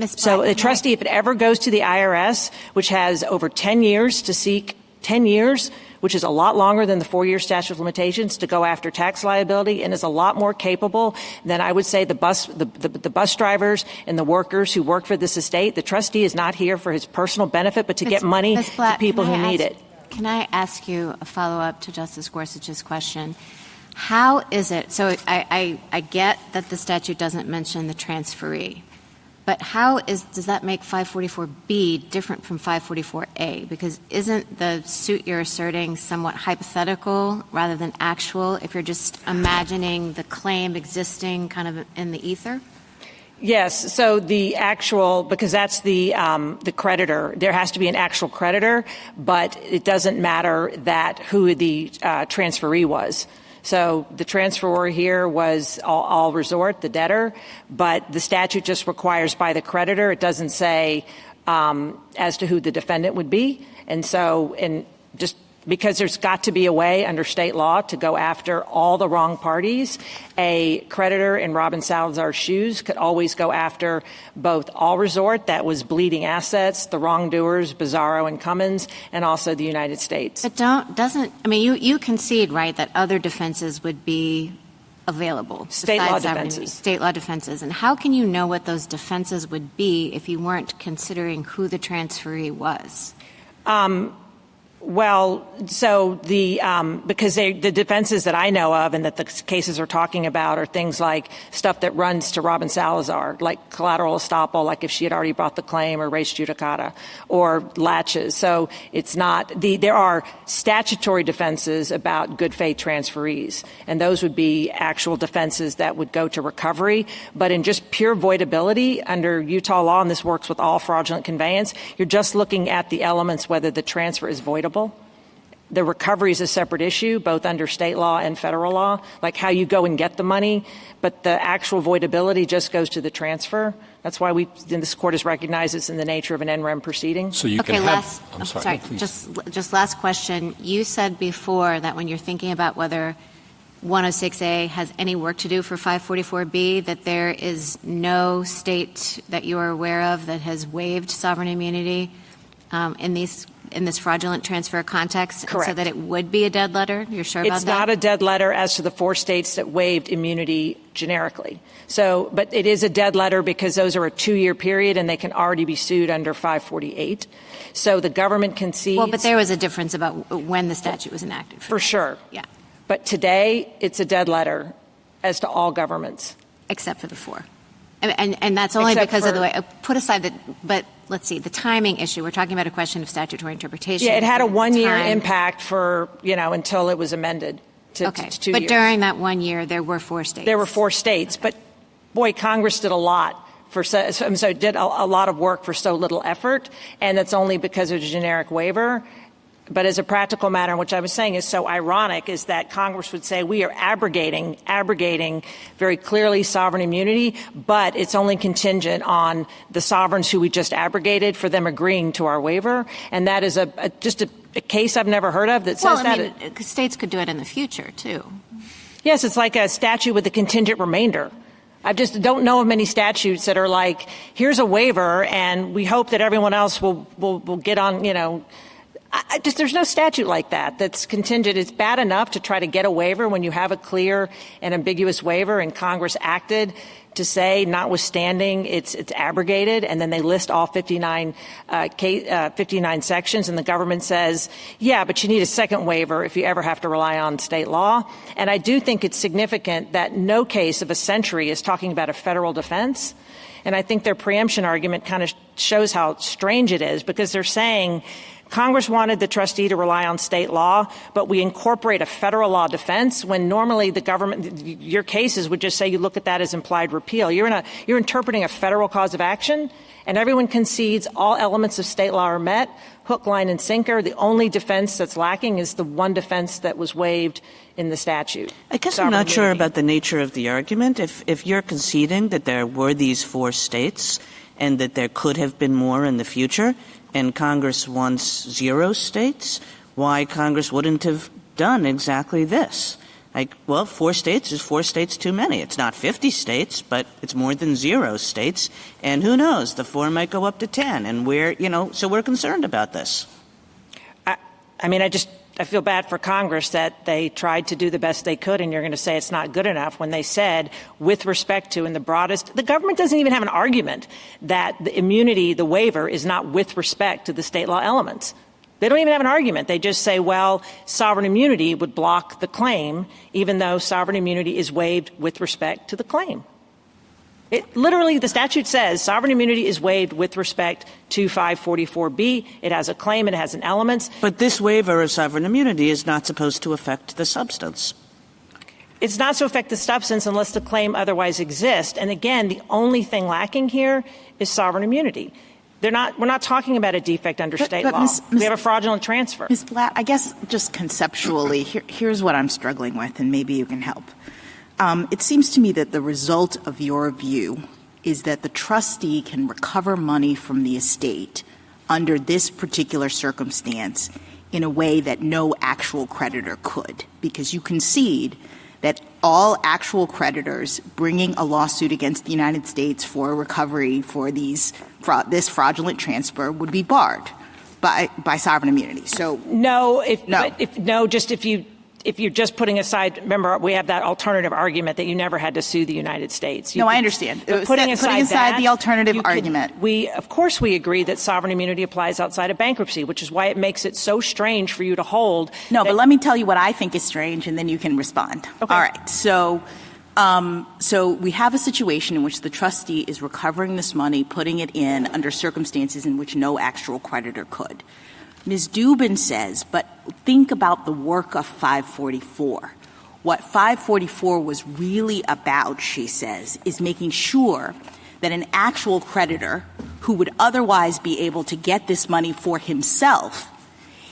So the trustee, if it ever goes to the IRS, which has over 10 years to seek 10 years, which is a lot longer than the 4-year statute of limitations to go after tax liability and is a lot more capable than I would say the bus drivers and the workers who work for this estate. The trustee is not here for his personal benefit, but to get money to people who need it. Can I ask you a follow-up to Justice Gorsuch's question? How is it, so I get that the statute doesn't mention the transferee, but does that make 544B different from 544A? Because isn't the suit you're asserting somewhat hypothetical rather than actual if you're just imagining the claim existing kind of in the ether? Yes. So the actual, because that's the creditor, there has to be an actual creditor, but it doesn't matter who the transferee was. So the transferor here was all resort, the debtor, but the statute just requires by the creditor. It doesn't say as to who the defendant would be. And so, just because there's got to be a way under state law to go after all the wrong parties, a creditor in Robin Salazar's shoes could always go after both all resort, that was bleeding assets, the wrongdoers, Bizarro and Cummins, and also the United States. But you concede, right, that other defenses would be available? State law besides sovereign immunity? defenses. State law defenses. And how can you know what those defenses would be if you weren't considering who the transferee was? Well, so because the defenses that I know of and that the cases are talking about are things like stuff that runs to Robin Salazar, like collateral estoppel, like if she had already brought the claim, or res judicata, or latches. So it's not there are statutory defenses about good faith transferees, and those would be actual defenses that would go to recovery. But in just pure voidability under Utah law, and this works with all fraudulent conveyance, you're just looking at the elements whether the transfer is voidable. The recovery is a separate issue, both under state law and federal law, like how you go and get the money. But the actual voidability just goes to the transfer. That's why this court has recognized it's in the nature of an NREM proceeding. So you can have. I'm sorry. Just last question. You said before that when you're thinking about whether 106A has any work to do for 544B, that there is no state that you are aware of that has waived sovereign immunity in this fraudulent transfer context. Correct. So that it would be a dead letter? You're sure about that? It's not a dead letter as to the 4 states that waived immunity generically. So, but it is a dead letter because those are a 2-year period and they can already be sued under 548. So the government concedes. Well, but there was a difference about when the statute was enacted. For sure. Yeah. But today, it's a dead letter as to all governments. Except for the 4. And that's only Except because of the way, put aside but let's see, the timing issue. We're talking about a question of statutory interpretation. Yeah, it had a 1-year impact for, until it was amended to 2 years. But during that 1 year, there were 4 states. There were 4 states. But, boy, Congress did a lot. Did a lot of work for so little effort, and that's only because of a generic waiver. But as a practical matter, and which I was saying is so ironic, is that Congress would say we are abrogating very clearly sovereign immunity, but it's only contingent on the sovereigns who we just abrogated for them agreeing to our waiver. And that is just a case I've never heard of that says that. States could do it in the future, too. Yes, it's like a statute with a contingent remainder. I just don't know of many statutes that are like, here's a waiver, and we hope that everyone else will get on, there's no statute like that that's contingent. It's bad enough to try to get a waiver when you have a clear and ambiguous waiver, and Congress acted to say, notwithstanding, it's abrogated, and then they list all 59 sections, and the government says, yeah, but you need a second waiver if you ever have to rely on state law. And I do think it's significant that no case of a century is talking about a federal defense. And I think their preemption argument kind of shows how strange it is, because they're saying Congress wanted the trustee to rely on state law, but we incorporate a federal law defense when normally the government, your cases would just say you look at that as implied repeal. You're interpreting a federal cause of action, and everyone concedes all elements of state law are met, hook, line, and sinker. The only defense that's lacking is the one defense that was waived in the statute. I guess I'm not sure about the nature of the argument. If you're conceding that there were these 4 states and that there could have been more in the future, and Congress wants 0 states, why Congress wouldn't have done exactly this? 4 states is 4 states too many. It's not 50 states, but it's more than 0 states. And who knows, the 4 might go up to 10. And so we're concerned about this. I feel bad for Congress that they tried to do the best they could, and you're going to say it's not good enough when they said, with respect to, in the broadest, the government doesn't even have an argument that the immunity, the waiver, is not with respect to the state law elements. They don't even have an argument. They just say, well, sovereign immunity would block the claim, even though sovereign immunity is waived with respect to the claim. Literally, the statute says sovereign immunity is waived with respect to 544B. It has a claim, it has an element. But this waiver of sovereign immunity is not supposed to affect the substance. It's not to affect the substance unless the claim otherwise exists. And again, the only thing lacking here is sovereign immunity. We're not talking about a defect under state law. We have a fraudulent transfer. Ms. Blatt, I guess just conceptually, here's what I'm struggling with, and maybe you can help. It seems to me that the result of your view is that the trustee can recover money from the estate under this particular circumstance in a way that no actual creditor could, because you concede that all actual creditors bringing a lawsuit against the United States for recovery for this fraudulent transfer would be barred by sovereign immunity. So no, if you're just putting aside, remember, we have that alternative argument that you never had to sue the United States. I understand. Putting aside the alternative argument. Of course we agree that sovereign immunity applies outside of bankruptcy, which is why it makes it so strange for you to hold. No, but let me tell you what I think is strange, and then you can respond. Okay. All right. So we have a situation in which the trustee is recovering this money, putting it in under circumstances in which no actual creditor could. Ms. Dubin says, but think about the work of 544. What 544 was really about, she says, is making sure that an actual creditor who would otherwise be able to get this money for himself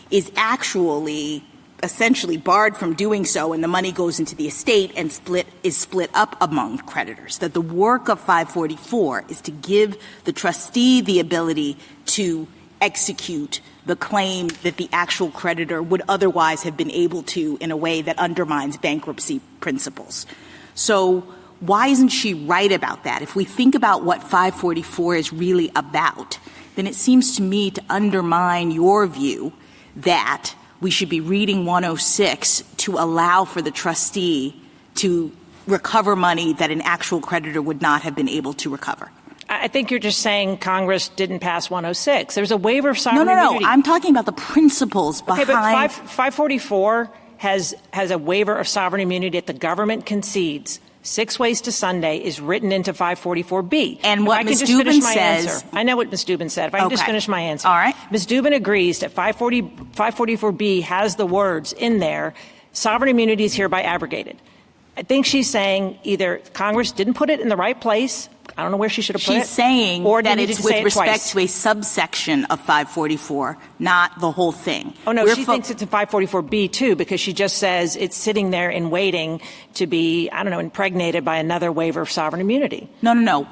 is actually essentially barred from doing so, and the money goes into the estate and is split up among creditors. That the work of 544 is to give the trustee the ability to execute the claim that the actual creditor would otherwise have been able to in a way that undermines bankruptcy principles. So why isn't she right about that? If we think about what 544 is really about, then it seems to me to undermine your view that we should be reading 106 to allow for the trustee to recover money that an actual creditor would not have been able to recover. I think you're just saying Congress didn't pass 106. There's a waiver of sovereign immunity. No. I'm talking about the principles behind. Okay, but 544 has a waiver of sovereign immunity that the government concedes. 6 ways to Sunday is written into 544B. And what Ms. Dubin says. I know what Ms. Dubin said. If I can just finish my answer. All right. Ms. Dubin agrees that 544B has the words in there, sovereign immunity is hereby abrogated. I think she's saying either Congress didn't put it in the right place. I don't know where she should have put it. She's saying or that it's with respect twice. to a subsection of 544, not the whole thing. Oh, no, she thinks it's in 544B, too, because she just says it's sitting there and waiting to be, impregnated by another waiver of sovereign immunity. No.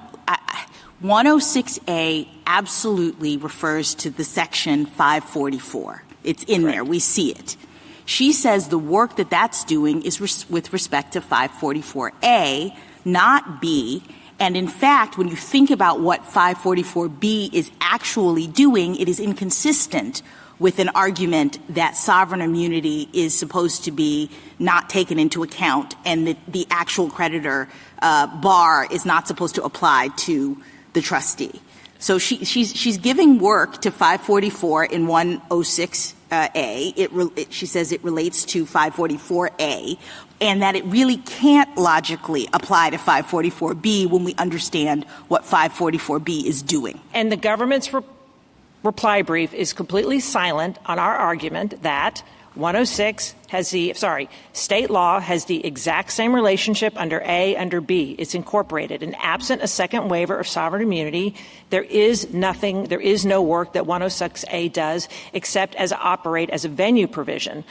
106A absolutely refers to the section 544. It's in there. We see it. She says the work that that's doing is with respect to 544A, not B. And in fact, when you think about what 544B is actually doing, it is inconsistent with an argument that sovereign immunity is supposed to be not taken into account and that the actual creditor bar is not supposed to apply to the trustee. So she's giving work to 544 in 106A. She says it relates to 544A, and that it really can't logically apply to 544B when we understand what 544B is doing. And the government's reply brief is completely silent on our argument that 106 state law has the exact same relationship under A, under B. It's incorporated. And absent a second waiver of sovereign immunity, there is no work that 106A does except as operate as a venue provision.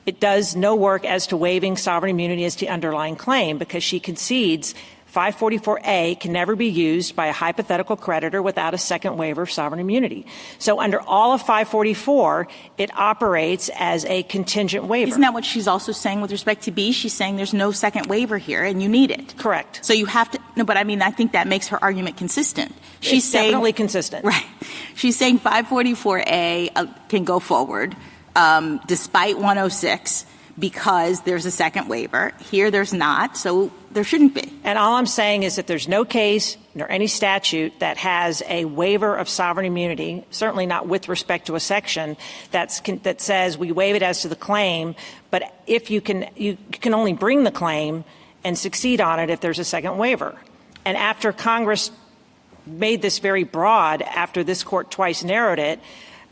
It does no work as to waiving sovereign immunity as to the underlying claim because she concedes 544A can never be used by a hypothetical creditor without a second waiver of sovereign immunity. So under all of 544, it operates as a contingent waiver. Isn't that what she's also saying with respect to B? She's saying there's no second waiver here and you need it. Correct. So you have to – no, but I think that makes her argument consistent. It's definitely consistent. Right. She's saying 544A can go forward despite 106 because there's a second waiver. Here there's not, so there shouldn't be. And all I'm saying is that there's no case nor any statute that has a waiver of sovereign immunity, certainly not with respect to a section, that says we waive it as to the claim, but if you can only bring the claim and succeed on it if there's a second waiver. And after Congress made this very broad, after this court twice narrowed it,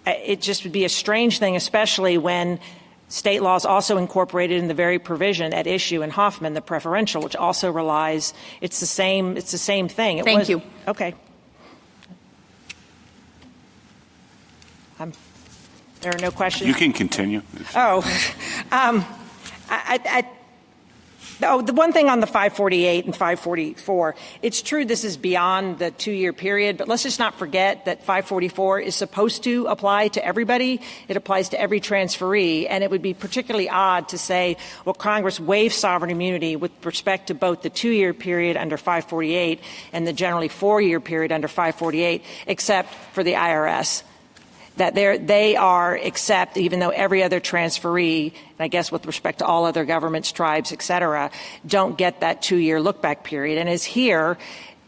it just would be a strange thing, especially when state law is also incorporated in the very provision at issue in Hoffman, the preferential, which also relies. It's the same thing. Thank you. Okay. There are no questions. You can continue. The one thing on the 548 and 544, it's true this is beyond the 2-year period, but let's just not forget that 544 is supposed to apply to everybody. It applies to every transferee, and it would be particularly odd to say, well, Congress waived sovereign immunity with respect to both the 2-year period under 548 and the generally 4-year period under 548, except for the IRS. that they are except, even though every other transferee, and I guess with respect to all other governments, tribes, et cetera, don't get that 2-year look-back period. And as here,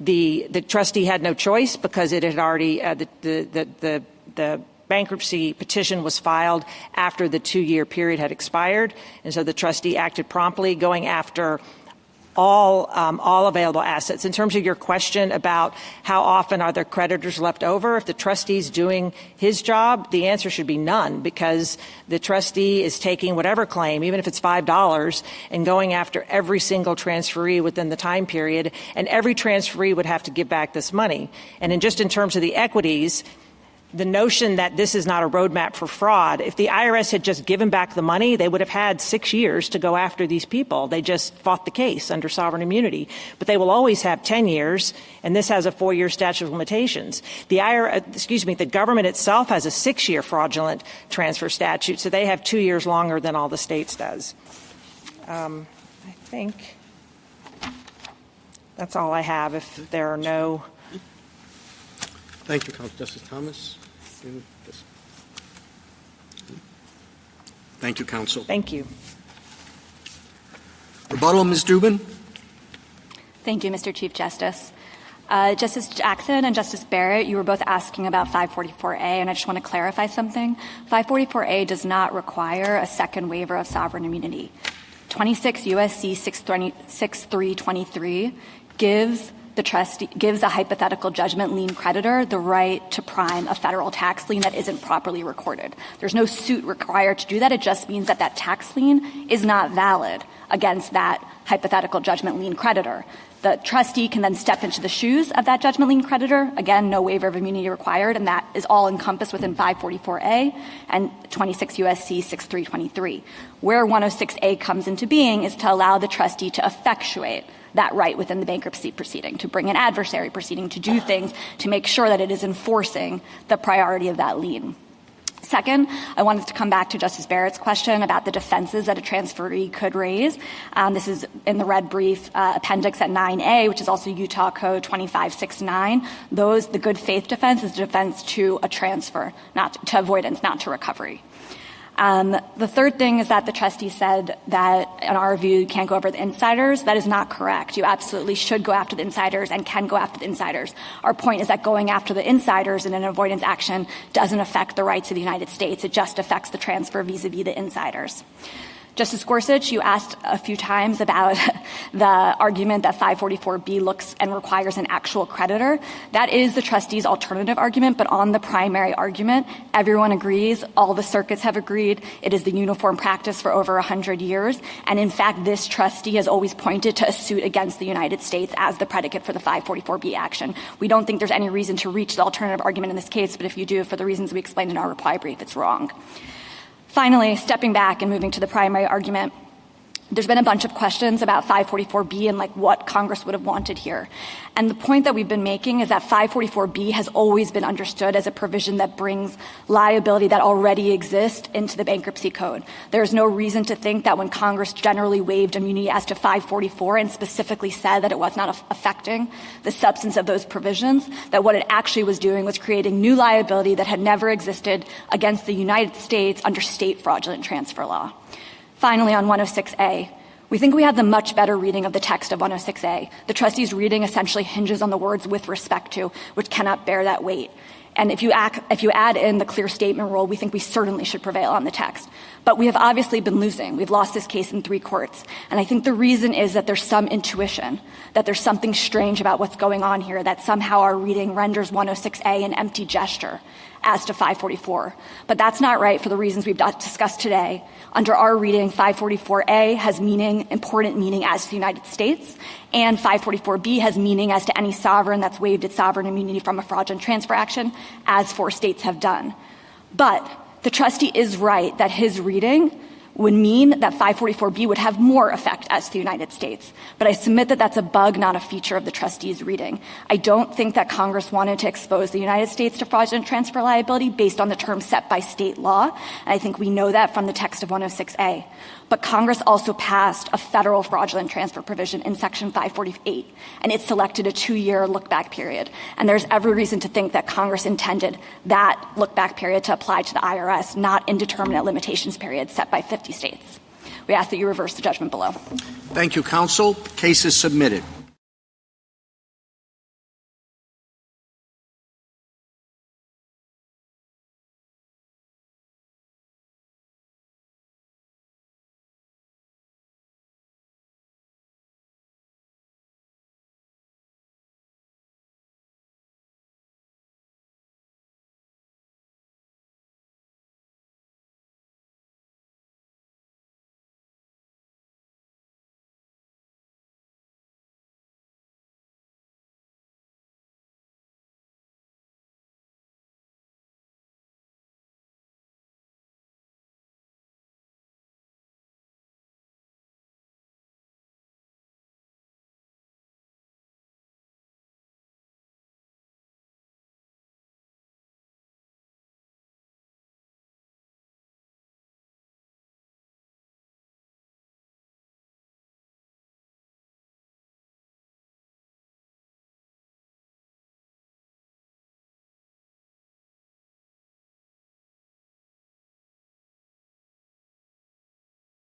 the trustee had no choice because it had already, the bankruptcy petition was filed after the 2-year period had expired. And so the trustee acted promptly, going after all available assets. In terms of your question about how often are there creditors left over, if the trustee's doing his job, the answer should be none, because the trustee is taking whatever claim, even if it's $5, and going after every single transferee within the time period, and every transferee would have to give back this money. And in terms of the equities, the notion that this is not a roadmap for fraud, if the IRS had just given back the money, they would have had 6 years to go after these people. They just fought the case under sovereign immunity. But they will always have 10 years, and this has a 4-year statute of limitations. The government itself has a 6-year fraudulent transfer statute, so they have 2 years longer than all the states does. I think that's all I have if there are no... Thank you, Justice Thomas. Thank you, counsel. Thank you. Rebuttal, Ms. Dubin. Thank you, Mr. Chief Justice. Justice Jackson and Justice Barrett, you were both asking about 544A, and I just want to clarify something. 544A does not require a second waiver of sovereign immunity. 26 U.S.C. 6323 gives a hypothetical judgment lien creditor the right to prime a federal tax lien that isn't properly recorded. There's no suit required to do that. It just means that that tax lien is not valid against that hypothetical judgment lien creditor. The trustee can then step into the shoes of that judgment lien creditor. Again, no waiver of immunity required, and that is all encompassed within 544A and 26 U.S.C. 6323. Where 106A comes into being is to allow the trustee to effectuate that right within the bankruptcy proceeding, to bring an adversary proceeding, to do things to make sure that it is enforcing the priority of that lien. Second, I wanted to come back to Justice Barrett's question about the defenses that a transferee could raise. This is in the red brief appendix at 9A, which is also Utah Code 2569. The good faith defense is defense to a transfer, not to avoidance, not to recovery. The third thing is that the trustee said that, in our view, you can't go over the insiders. That is not correct. You absolutely should go after the insiders and can go after the insiders. Our point is that going after the insiders in an avoidance action doesn't affect the rights of the United States. It just affects the transfer vis-a-vis the insiders. Justice Gorsuch, you asked a few times about the argument that 544B looks and requires an actual creditor. That is the trustee's alternative argument, but on the primary argument, everyone agrees, all the circuits have agreed, it is the uniform practice for over 100 years, and in fact, this trustee has always pointed to a suit against the United States as the predicate for the 544B action. We don't think there's any reason to reach the alternative argument in this case, but if you do, for the reasons we explained in our reply brief, it's wrong. Finally, stepping back and moving to the primary argument, there's been a bunch of questions about 544B and what Congress would have wanted here. And the point that we've been making is that 544B has always been understood as a provision that brings liability that already exists into the bankruptcy code. There's no reason to think that when Congress generally waived immunity as to 544 and specifically said that it was not affecting the substance of those provisions, that what it actually was doing was creating new liability that had never existed against the United States under state fraudulent transfer law. Finally, on 106A, we think we have the much better reading of the text of 106A. The trustee's reading essentially hinges on the words "with respect to," which cannot bear that weight. And if you add in the clear statement rule, we think we certainly should prevail on the text. But we have obviously been losing. We've lost this case in 3 courts. And I think the reason is that there's some intuition, that there's something strange about what's going on here, that somehow our reading renders 106A an empty gesture as to 544. But that's not right for the reasons we've discussed today. Under our reading, 544A has important meaning as to the United States, and 544B has meaning as to any sovereign that's waived its sovereign immunity from a fraudulent transfer action, as 4 states have done. But the trustee is right that his reading would mean that 544B would have more effect as to the United States. But I submit that that's a bug, not a feature of the trustee's reading. I don't think that Congress wanted to expose the United States to fraudulent transfer liability based on the terms set by state law, and I think we know that from the text of 106A. But Congress also passed a federal fraudulent transfer provision in Section 548, and it selected a 2-year look-back period. And there's every reason to think that Congress intended that look-back period to apply to the IRS, not indeterminate limitations periods set by 50 states. We ask that you reverse the judgment below. Thank you, counsel. Case is submitted.